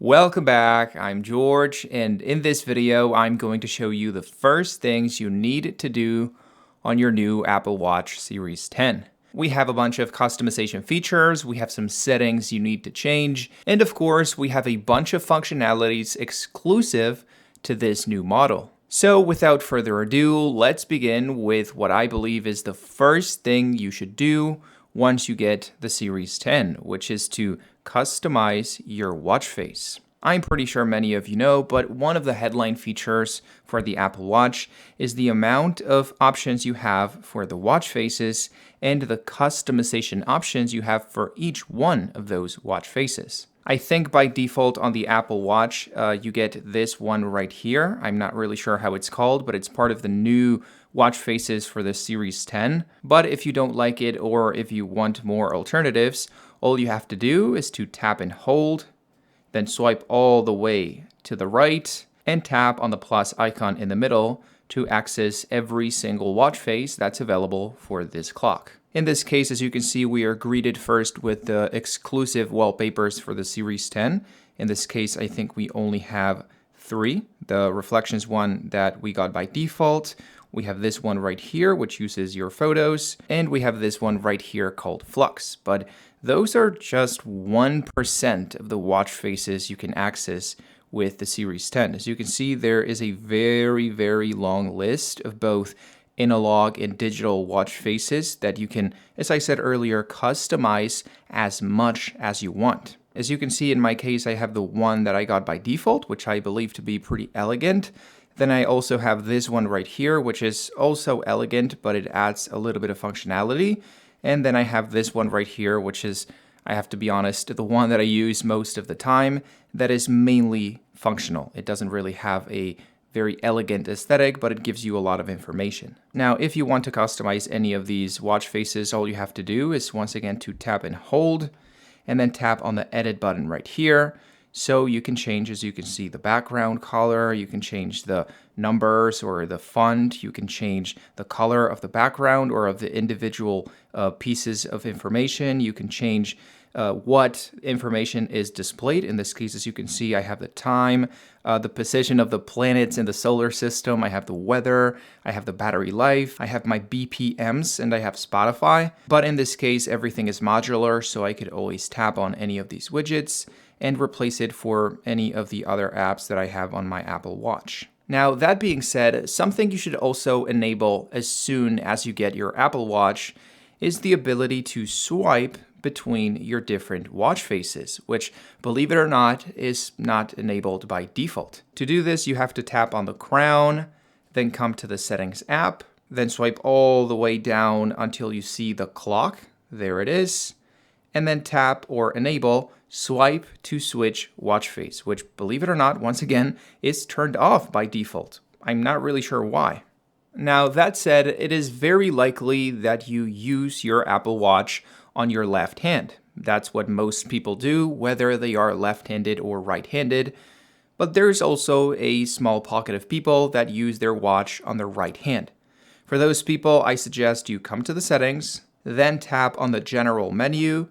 Welcome back, I'm George, and in this video I'm going to show you the first things you need to do on your new Apple Watch Series 10. We have a bunch of customization features, we have some settings you need to change, and of course we have a bunch of functionalities exclusive to this new model. So without further ado, let's begin with what I believe is the first thing you should do once you get the Series 10, which is to customize your watch face. I'm pretty sure many of you know, but one of the headline features for the Apple Watch is the amount of options you have for the watch faces and the customization options you have for each one of those watch faces. I think by default on the Apple Watch, you get this one right here. I'm not really sure how it's called, but it's part of the new watch faces for the Series 10. But if you don't like it or if you want more alternatives, all you have to do is to tap and hold, then swipe all the way to the right and tap on the plus icon in the middle to access every single watch face that's available for this clock. In this case, as you can see, we are greeted first with the exclusive wallpapers for the Series 10. In this case, I think we only have 3. The Reflections one that we got by default. We have this one right here, which uses your photos. And we have this one right here called Flux. But those are just 1% of the watch faces you can access with the Series 10. As you can see, there is a very, very long list of both analog and digital watch faces that you can, as I said earlier, customize as much as you want. As you can see in my case, I have the one that I got by default, which I believe to be pretty elegant. Then I also have this one right here, which is also elegant, but it adds a little bit of functionality. And then I have this one right here, which is, I have to be honest, the one that I use most of the time that is mainly functional. It doesn't really have a very elegant aesthetic, but it gives you a lot of information. Now, if you want to customize any of these watch faces, all you have to do is once again to tap and hold, and then tap on the edit button right here. So you can change, as you can see, the background color, you can change the numbers or the font, you can change the color of the background or of the individual pieces of information, you can change what information is displayed. In this case, as you can see, I have the time, the position of the planets in the solar system, I have the weather, I have the battery life, I have my BPMs, and I have Spotify. But in this case, everything is modular, so I could always tap on any of these widgets and replace it for any of the other apps that I have on my Apple Watch. Now, that being said, something you should also enable as soon as you get your Apple Watch is the ability to swipe between your different watch faces, which, believe it or not, is not enabled by default. To do this, you have to tap on the crown, then come to the Settings app, then swipe all the way down until you see the clock. There it is. And then tap or enable swipe to switch watch face, which, believe it or not, once again, is turned off by default. I'm not really sure why. Now, that said, it is very likely that you use your Apple Watch on your left hand. That's what most people do, whether they are left-handed or right-handed. But there's also a small pocket of people that use their watch on their right hand. For those people, I suggest you come to the settings, then tap on the general menu,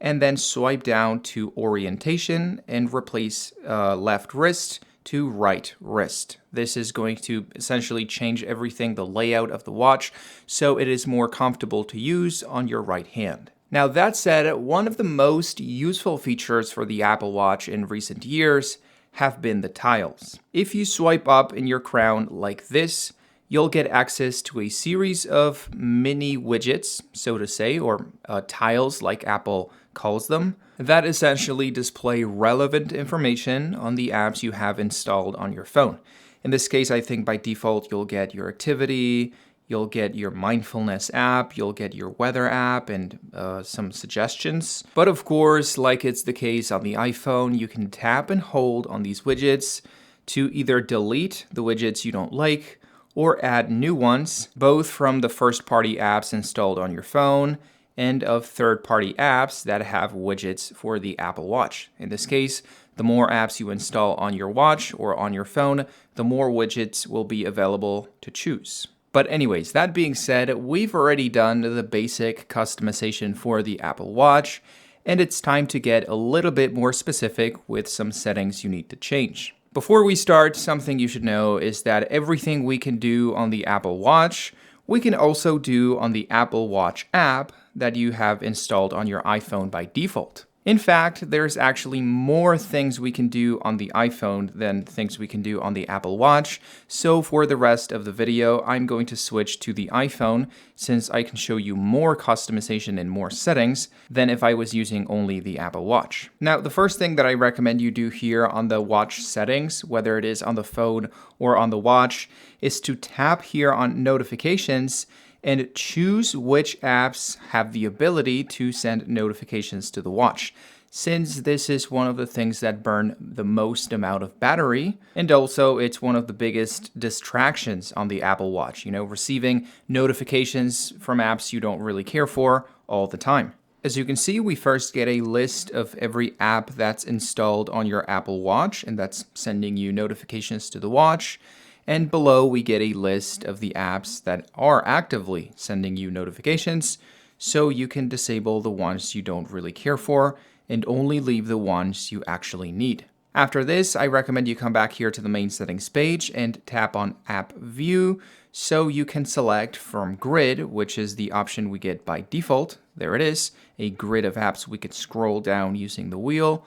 and then swipe down to orientation and replace left wrist to right wrist. This is going to essentially change everything, the layout of the watch, so it is more comfortable to use on your right hand. Now, that said, one of the most useful features for the Apple Watch in recent years have been the tiles. If you swipe up in your crown like this, you'll get access to a series of mini widgets, so to say, or tiles like Apple calls them, that essentially display relevant information on the apps you have installed on your phone. In this case, I think by default, you'll get your activity, you'll get your mindfulness app, you'll get your weather app, and some suggestions. But of course, like it's the case on the iPhone, you can tap and hold on these widgets to either delete the widgets you don't like or add new ones, both from the first-party apps installed on your phone and of third-party apps that have widgets for the Apple Watch. In this case, the more apps you install on your watch or on your phone, the more widgets will be available to choose. But anyways, that being said, we've already done the basic customization for the Apple Watch, and it's time to get a little bit more specific with some settings you need to change. Before we start, something you should know is that everything we can do on the Apple Watch, we can also do on the Apple Watch app that you have installed on your iPhone by default. In fact, there's actually more things we can do on the iPhone than things we can do on the Apple Watch. So for the rest of the video, I'm going to switch to the iPhone since I can show you more customization and more settings than if I was using only the Apple Watch. Now, the first thing that I recommend you do here on the watch settings, whether it is on the phone or on the watch, is to tap here on notifications and choose which apps have the ability to send notifications to the watch, since this is one of the things that burn the most amount of battery, and also it's one of the biggest distractions on the Apple Watch, receiving notifications from apps you don't really care for all the time. As you can see, we first get a list of every app that's installed on your Apple Watch, and that's sending you notifications to the watch. And below, we get a list of the apps that are actively sending you notifications, so you can disable the ones you don't really care for and only leave the ones you actually need. After this, I recommend you come back here to the main settings page and tap on App View so you can select from Grid, which is the option we get by default. There it is, a grid of apps we could scroll down using the wheel,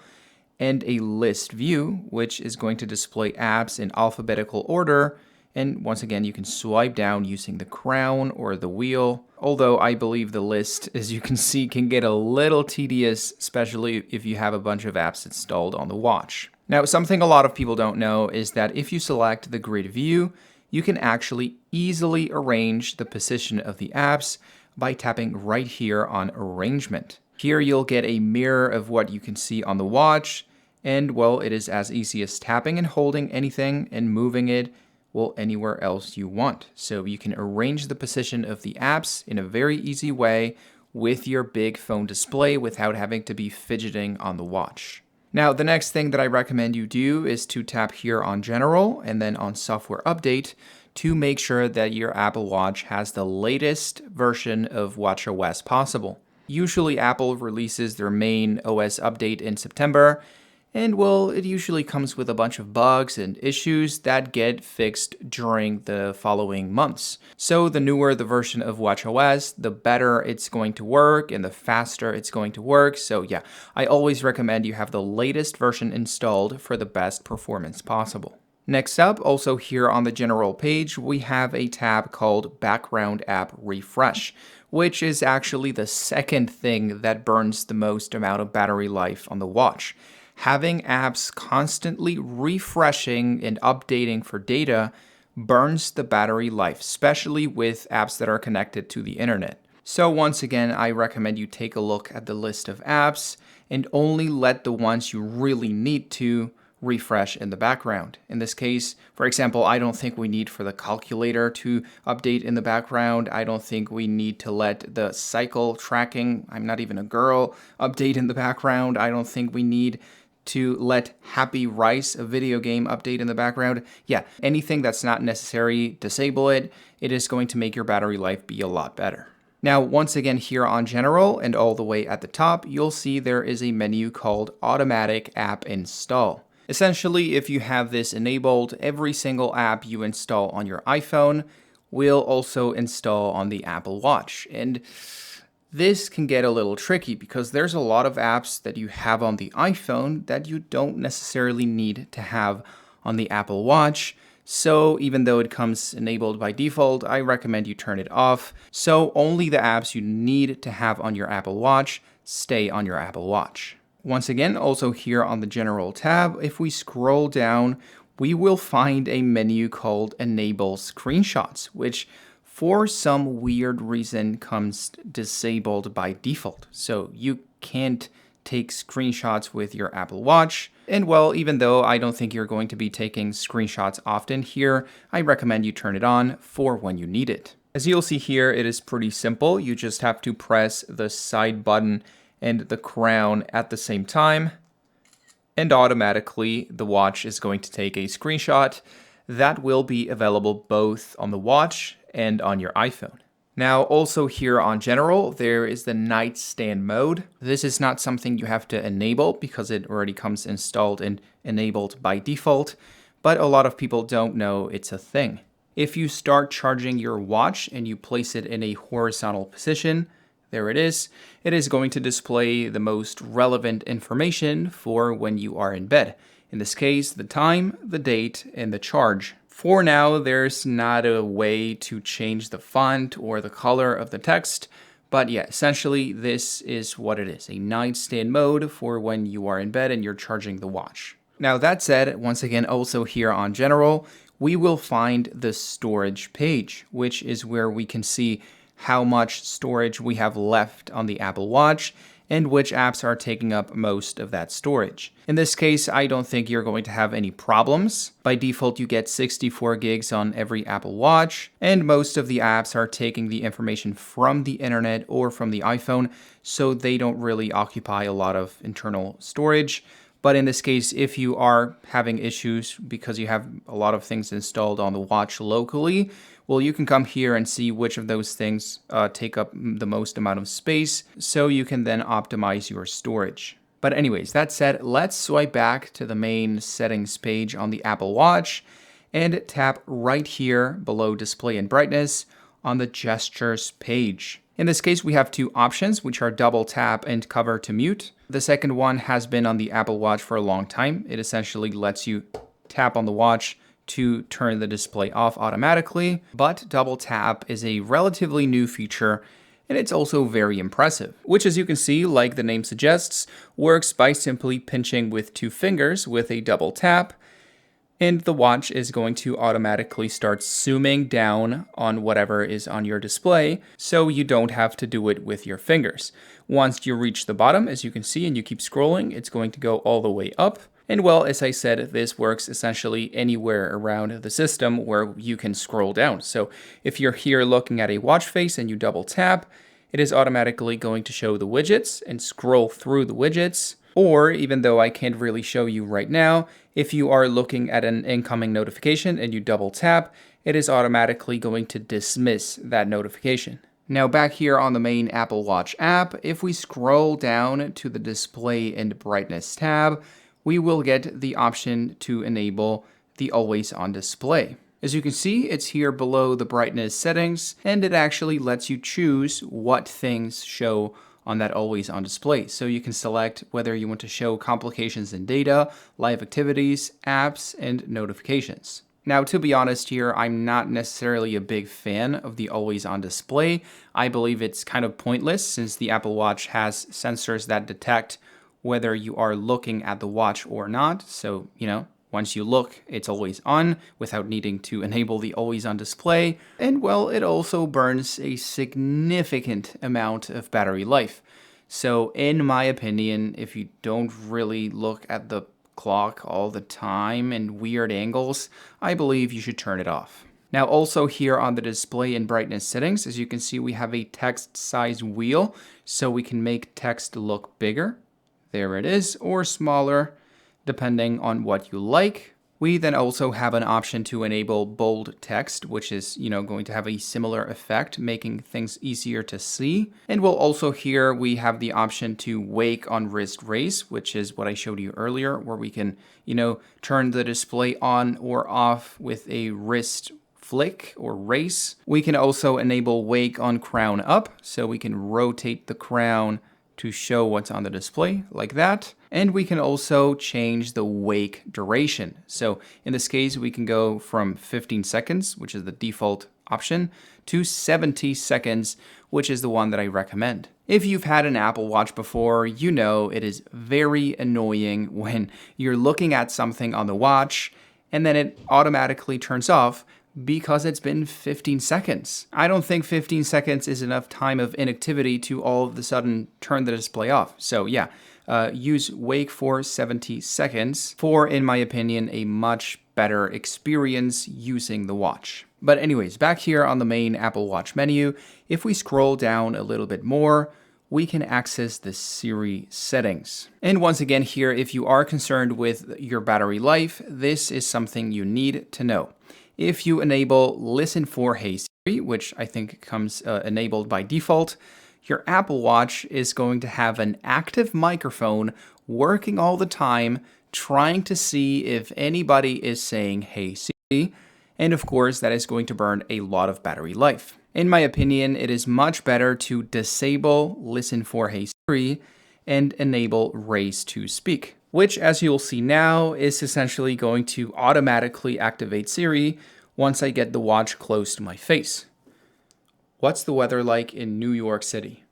and a list view, which is going to display apps in alphabetical order. And once again, you can swipe down using the crown or the wheel. Although I believe the list, as you can see, can get a little tedious, especially if you have a bunch of apps installed on the watch. Now, something a lot of people don't know is that if you select the grid view, you can actually easily arrange the position of the apps by tapping right here on Arrangement. Here you'll get a mirror of what you can see on the watch, and well, it is as easy as tapping and holding anything and moving it, well, anywhere else you want. So you can arrange the position of the apps in a very easy way with your big phone display without having to be fidgeting on the watch. Now, the next thing that I recommend you do is to tap here on General and then on Software Update to make sure that your Apple Watch has the latest version of watchOS possible. Usually Apple releases their main OS update in September, and well, it usually comes with a bunch of bugs and issues that get fixed during the following months. So the newer the version of watchOS, the better it's going to work and the faster it's going to work. So yeah, I always recommend you have the latest version installed for the best performance possible. Next up, also here on the general page, we have a tab called Background App Refresh, which is actually the second thing that burns the most amount of battery life on the watch. Having apps constantly refreshing and updating for data burns the battery life, especially with apps that are connected to the internet. So once again, I recommend you take a look at the list of apps and only let the ones you really need to refresh in the background. In this case, for example, I don't think we need for the calculator to update in the background. I don't think we need to let the cycle tracking, I'm not even a girl, update in the background. I don't think we need to let Happy Rice, a video game, update in the background. Yeah, anything that's not necessary, disable it. It is going to make your battery life be a lot better. Now, once again, here on General and all the way at the top, you'll see there is a menu called Automatic App Install. Essentially, if you have this enabled, every single app you install on your iPhone will also install on the Apple Watch. And this can get a little tricky because there's a lot of apps that you have on the iPhone that you don't necessarily need to have on the Apple Watch. So even though it comes enabled by default, I recommend you turn it off. So only the apps you need to have on your Apple Watch stay on your Apple Watch. Once again, also here on the General tab, if we scroll down, we will find a menu called Enable Screenshots, which for some weird reason comes disabled by default. So you can't take screenshots with your Apple Watch. And well, even though I don't think you're going to be taking screenshots often here, I recommend you turn it on for when you need it. As you'll see here, it is pretty simple. You just have to press the side button and the crown at the same time, and automatically the watch is going to take a screenshot that will be available both on the watch and on your iPhone. Now, also here on general, there is the nightstand mode. This is not something you have to enable because it already comes installed and enabled by default, but a lot of people don't know it's a thing. If you start charging your watch and you place it in a horizontal position, there it is going to display the most relevant information for when you are in bed. In this case, the time, the date, and the charge. For now, there's not a way to change the font or the color of the text, but yeah, essentially this is what it is, a nightstand mode for when you are in bed and you're charging the watch. Now that said, once again, also here on general, we will find the storage page, which is where we can see how much storage we have left on the Apple Watch and which apps are taking up most of that storage. In this case, I don't think you're going to have any problems. By default, you get 64 gigs on every Apple Watch, and most of the apps are taking the information from the internet or from the iPhone, so they don't really occupy a lot of internal storage. But in this case, if you are having issues because you have a lot of things installed on the watch locally, well, you can come here and see which of those things take up the most amount of space, so you can then optimize your storage. But anyways, that said, let's swipe back to the main settings page on the Apple Watch and tap right here below display and brightness on the gestures page. In this case, we have two options, which are double tap and cover to mute. The second one has been on the Apple Watch for a long time. It essentially lets you tap on the watch to turn the display off automatically, but double tap is a relatively new feature, and it's also very impressive, which, as you can see, like the name suggests, works by simply pinching with two fingers with a double tap, and the watch is going to automatically start zooming down on whatever is on your display, so you don't have to do it with your fingers. Once you reach the bottom, as you can see, and you keep scrolling, it's going to go all the way up. And well, as I said, this works essentially anywhere around the system where you can scroll down. So if you're here looking at a watch face and you double tap, it is automatically going to show the widgets and scroll through the widgets. Or, even though I can't really show you right now, if you are looking at an incoming notification and you double tap, it is automatically going to dismiss that notification. Now back here on the main Apple Watch app, if we scroll down to the display and brightness tab, we will get the option to enable the always on display. As you can see, it's here below the brightness settings, and it actually lets you choose what things show on that always on display. So you can select whether you want to show complications in data, live activities, apps, and notifications. Now, to be honest here, I'm not necessarily a big fan of the always on display. I believe it's kind of pointless since the Apple Watch has sensors that detect whether you are looking at the watch or not. So, once you look, it's always on without needing to enable the always on display. And well, it also burns a significant amount of battery life. So in my opinion, if you don't really look at the clock all the time in weird angles, I believe you should turn it off. Now also here on the display and brightness settings, as you can see, we have a text size wheel, so we can make text look bigger. There it is, or smaller, depending on what you like. We then also have an option to enable bold text, which is, going to have a similar effect, making things easier to see. And we'll also here, we have the option to wake on wrist raise, which is what I showed you earlier, where we can, turn the display on or off with a wrist flick or race. We can also enable wake on crown up, so we can rotate the crown to show what's on the display like that. And we can also change the wake duration. So in this case, we can go from 15 seconds, which is the default option, to 70 seconds, which is the one that I recommend. If you've had an Apple Watch before, you know it is very annoying when you're looking at something on the watch and then it automatically turns off because it's been 15 seconds. I don't think 15 seconds is enough time of inactivity to all of a sudden turn the display off. So yeah, use wake for 70 seconds for, in my opinion, a much better experience using the watch. But anyways, back here on the main Apple Watch menu, if we scroll down a little bit more, we can access the Siri settings. And once again here, if you are concerned with your battery life, this is something you need to know. If you enable Listen for Hey which I think comes enabled by default, your Apple Watch is going to have an active microphone working all the time, trying to see if anybody is saying, "Hey Siri," and of course that is going to burn a lot of battery life. In my opinion, it is much better to disable Listen for Hey Siri and enable Raise to Speak, which, as you'll see now, is essentially going to automatically activate Siri once I get the watch close to my face. What's the weather like in New York City?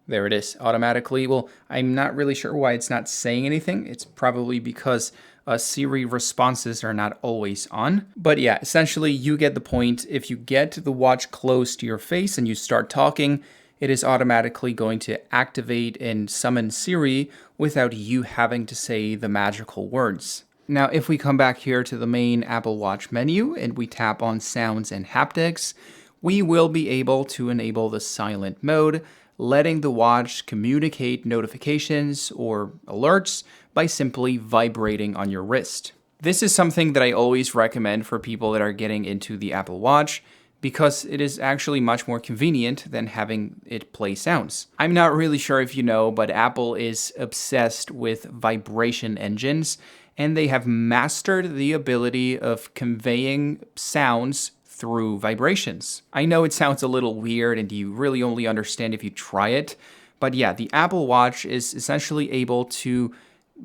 There it is, automatically. Well, I'm not really sure why it's not saying anything. It's probably because Siri responses are not always on. But yeah, essentially you get the point. If you get the watch close to your face and you start talking, it is automatically going to activate and summon Siri without you having to say the magical words. Now, if we come back here to the main Apple Watch menu and we tap on Sounds and Haptics, we will be able to enable the silent mode, letting the watch communicate notifications or alerts by simply vibrating on your wrist. This is something that I always recommend for people that are getting into the Apple Watch because it is actually much more convenient than having it play sounds. I'm not really sure if you know, but Apple is obsessed with vibration engines, and they have mastered the ability of conveying sounds through vibrations. I know it sounds a little weird and you really only understand if you try it, but yeah, the Apple Watch is essentially able to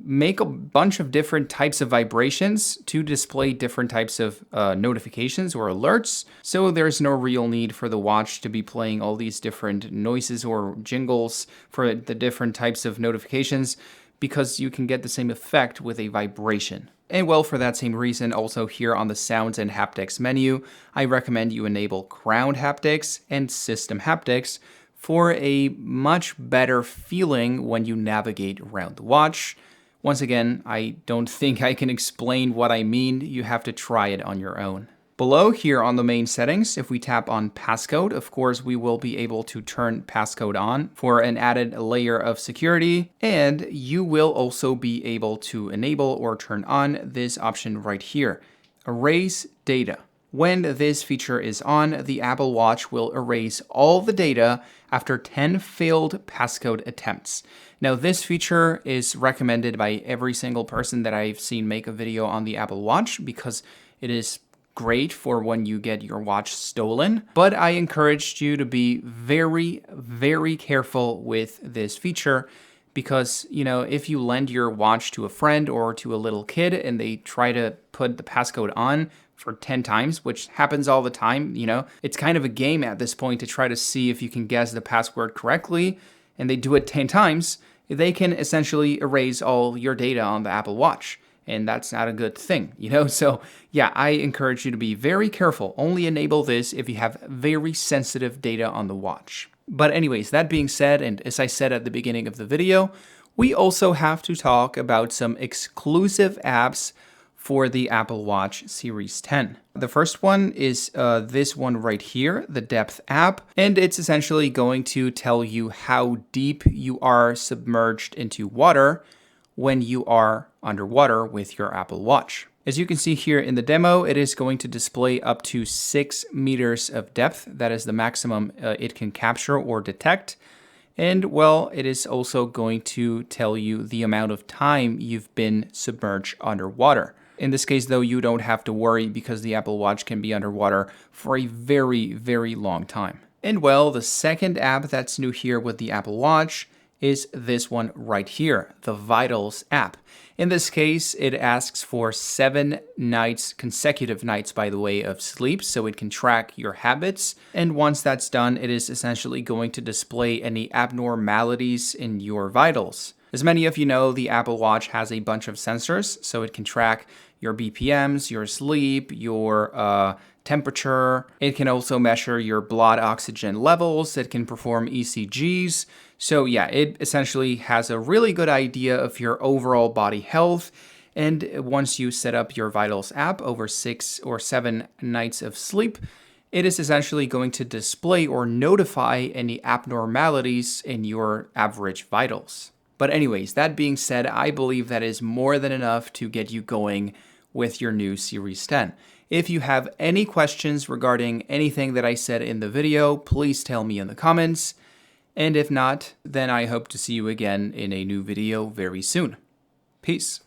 make a bunch of different types of vibrations to display different types of notifications or alerts. So there's no real need for the watch to be playing all these different noises or jingles for the different types of notifications, because you can get the same effect with a vibration. And well, for that same reason, also here on the Sounds and Haptics menu, I recommend you enable Ground Haptics and System Haptics for a much better feeling when you navigate around the watch. Once again, I don't think I can explain what I mean. You have to try it on your own. Below here on the main settings, if we tap on passcode, of course, we will be able to turn passcode on for an added layer of security. And you will also be able to enable or turn on this option right here, Erase Data. When this feature is on, the Apple Watch will erase all the data after 10 failed passcode attempts. Now, this feature is recommended by every single person that I've seen make a video on the Apple Watch because it is great for when you get your watch stolen. But I encouraged you to be very, very careful with this feature because, you know, if you lend your watch to a friend or to a little kid and they try to put the passcode on for 10 times, which happens all the time, you know, it's kind of a game at this point to try to see if you can guess the password correctly, and they do it 10 times, they can essentially erase all your data on the Apple Watch. And that's not a good thing, you know? So yeah, I encourage you to be very careful. Only enable this if you have very sensitive data on the watch. But anyways, that being said, and as I said at the beginning of the video, we also have to talk about some exclusive apps for the Apple Watch Series 10. The first one is this one right here, the Depth app, and it's essentially going to tell you how deep you are submerged into water when you are underwater with your Apple Watch. As you can see here in the demo, it is going to display up to 6 meters of depth. That is the maximum it can capture or detect. And well, it is also going to tell you the amount of time you've been submerged underwater. In this case, though, you don't have to worry because the Apple Watch can be underwater for a very, very long time. And well, the second app that's new here with the Apple Watch is this one right here, the Vitals app. In this case, it asks for 7 nights, consecutive nights, by the way, of sleep, so it can track your habits. And once that's done, it is essentially going to display any abnormalities in your vitals. As many of you know, the Apple Watch has a bunch of sensors, so it can track your BPMs, your sleep, your temperature. It can also measure your blood oxygen levels. It can perform ECGs. So yeah, it essentially has a really good idea of your overall body health. And once you set up your Vitals app over 6 or 7 nights of sleep, it is essentially going to display or notify any abnormalities in your average vitals. But anyways, that being said, I believe that is more than enough to get you going with your new Series 10. If you have any questions regarding anything that I said in the video, please tell me in the comments. And if not, then I hope to see you again in a new video very soon. Peace.